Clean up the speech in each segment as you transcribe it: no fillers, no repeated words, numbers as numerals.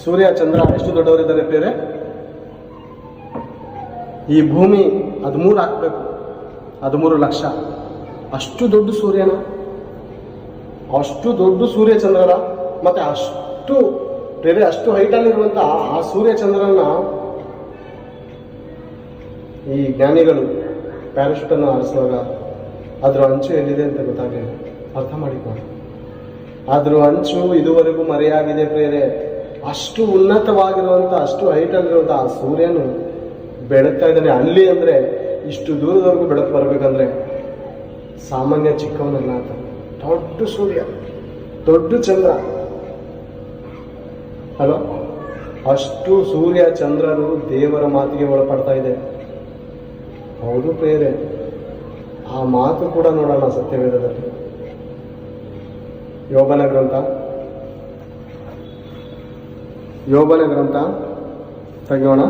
ಸೂರ್ಯ ಚಂದ್ರ ಎಷ್ಟು ದೊಡ್ಡವರಿದ್ದಾರೆ ಬೇರೆ? ಈ ಭೂಮಿ 13 ಹಾಕ್ಬೇಕು, 13 ಲಕ್ಷ. ಅಷ್ಟು ದೊಡ್ಡ ಸೂರ್ಯನ, ಅಷ್ಟು ದೊಡ್ಡ ಸೂರ್ಯ ಚಂದ್ರನ, ಮತ್ತೆ ಅಷ್ಟು ಬೇರೆ ಅಷ್ಟು ಹೈಟಲ್ಲಿರುವಂಥ ಆ ಸೂರ್ಯ ಚಂದ್ರನ ಈ ಜ್ಞಾನಿಗಳು ಪ್ಯಾರಾಶೂಟನ್ನು ಹಾರಿಸುವಾಗ ಅದ್ರ ಅಂಚು ಎಲ್ಲಿದೆ ಅಂತ ಗೊತ್ತಾಗಲಿಲ್ಲ. ಅರ್ಥ ಮಾಡಿಕೊಂಡು ಅದ್ರ ಅಂಚು ಇದುವರೆಗೂ ಮರೆಯಾಗಿದೆ ಪ್ರೇರೆ. ಅಷ್ಟು ಉನ್ನತವಾಗಿರುವಂಥ, ಅಷ್ಟು ಹೈಟಲ್ಲಿರುವಂಥ ಆ ಸೂರ್ಯನು ಬೆಳಗ್ತಾ ಇದ್ದಾನೆ ಅಲ್ಲಿ. ಅಂದರೆ ಇಷ್ಟು ದೂರದವರೆಗೂ ಬೆಳಕು ಬರಬೇಕಂದ್ರೆ ಸಾಮಾನ್ಯ ಚಿಕ್ಕವನಲ್ಲ ಅಂತ. ದೊಡ್ಡ ಸೂರ್ಯ, ದೊಡ್ಡ ಚಂದ್ರ ಅಲ್ವ? ಅಷ್ಟು ಸೂರ್ಯ ಚಂದ್ರರು ದೇವರ ಮಾತಿಗೆ ಒಳಪಡ್ತಾ ಇದೆ. ಹೌದು ಪ್ರೇರೆ, ಆ ಮಾತು ಕೂಡ ನೋಡೋಣ ಸತ್ಯವೇದದಲ್ಲಿ. ಯೋಬನ ಗ್ರಂಥ ತೆಗೆಯೋಣ.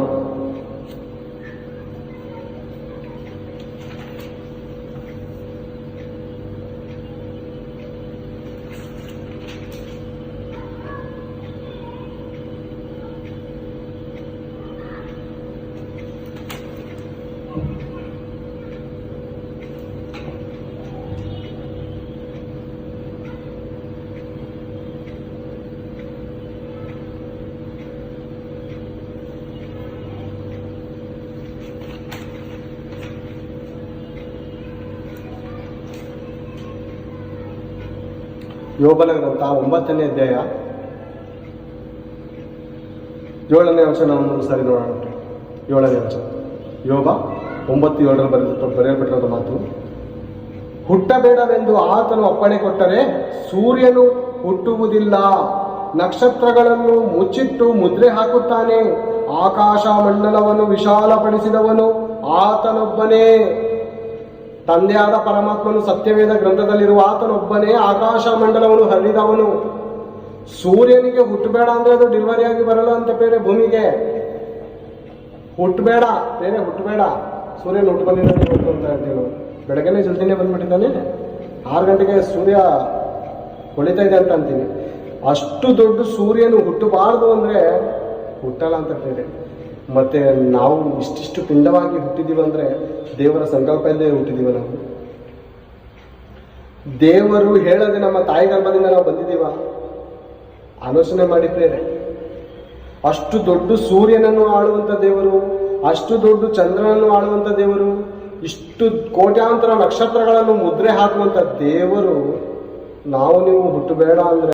ಯೋಬನ ಗ್ರಂಥ 9ನೇ ಅಧ್ಯಾಯ 7ನೇ ವಚನ ಒಂದು ಸಾರಿ ನೋಡೋಣ. 7ನೇ ವಚನ, ಯೋಬ 9:7 ಬರೆಯಲ್ಪಟ್ಟಿರೋದು ಮಾತು. ಹುಟ್ಟಬೇಡವೆಂದು ಆತನು ಅಪ್ಪಣೆ ಕೊಟ್ಟರೆ ಸೂರ್ಯನು ಹುಟ್ಟುವುದಿಲ್ಲ, ನಕ್ಷತ್ರಗಳನ್ನು ಮುಚ್ಚಿಟ್ಟು ಮುದ್ರೆ ಹಾಕುತ್ತಾನೆ. ಆಕಾಶ ಮಂಡಲವನ್ನು ವಿಶಾಲಪಡಿಸಿದವನು ಆತನೊಬ್ಬನೇ. ತಂದೆಯಾದ ಪರಮಾತ್ಮನು ಸತ್ಯವೇದ ಗ್ರಂಥದಲ್ಲಿರುವ ಆತನೊಬ್ಬನೇ ಆಕಾಶ ಮಂಡಲವನ್ನು ಹರಿದವನು. ಸೂರ್ಯನಿಗೆ ಹುಟ್ಟಬೇಡ ಅಂದ್ರೆ ಅದು ಡೆಲಿವರಿ ಆಗಿ ಬರಲ್ಲ ಅಂತ ಬೇರೆ. ಭೂಮಿಗೆ ಹುಟ್ಟಬೇಡ ಬೇರೆ, ಹುಟ್ಟಬೇಡ. ಸೂರ್ಯನ ಹುಟ್ಟು ಬಂದಿದ್ದಾನೆ ಇವತ್ತು ಅಂತ ಹೇಳ್ತೀವಿ. ಬೆಳಗ್ಗೆನೇ ಜಲ್ದಿನೇ ಬಂದ್ಬಿಟ್ಟಿದ್ದಾನೆ, 6 ಗಂಟೆಗೆ ಸೂರ್ಯ ಹೊಳಿತಾ ಇದೆ ಅಂತ ಅಂತೀವಿ. ಅಷ್ಟು ದೊಡ್ಡ ಸೂರ್ಯನು ಹುಟ್ಟಬಾರ್ದು ಅಂದ್ರೆ ಹುಟ್ಟಲ್ಲ ಅಂತ ಬೇರೆ. ಮತ್ತೆ ನಾವು ಇಷ್ಟಿಷ್ಟು ಪಿಂಡವಾಗಿ ಹುಟ್ಟಿದೀವಿ ಅಂದ್ರೆ ದೇವರ ಸಂಕಲ್ಪ ಇಲ್ಲದೆ ಹುಟ್ಟಿದೀವ. ನಾವು ದೇವರು ಹೇಳದೆ ನಮ್ಮ ತಾಯಿ ಗರ್ಭದಿಂದ ನಾವು ಬಂದಿದ್ದೀವ? ಆಲೋಚನೆ ಮಾಡಿದ್ದೇವೆ. ಅಷ್ಟು ದೊಡ್ಡ ಸೂರ್ಯನನ್ನು ಆಳುವಂತ ದೇವರು, ಅಷ್ಟು ದೊಡ್ಡ ಚಂದ್ರನನ್ನು ಆಳುವಂತ ದೇವರು, ಇಷ್ಟು ಕೋಟ್ಯಾಂತರ ನಕ್ಷತ್ರಗಳನ್ನು ಮುದ್ರೆ ಹಾಕುವಂತ ದೇವರು, ನಾವು ನೀವು ಹುಟ್ಟಬೇಡ ಅಂದ್ರೆ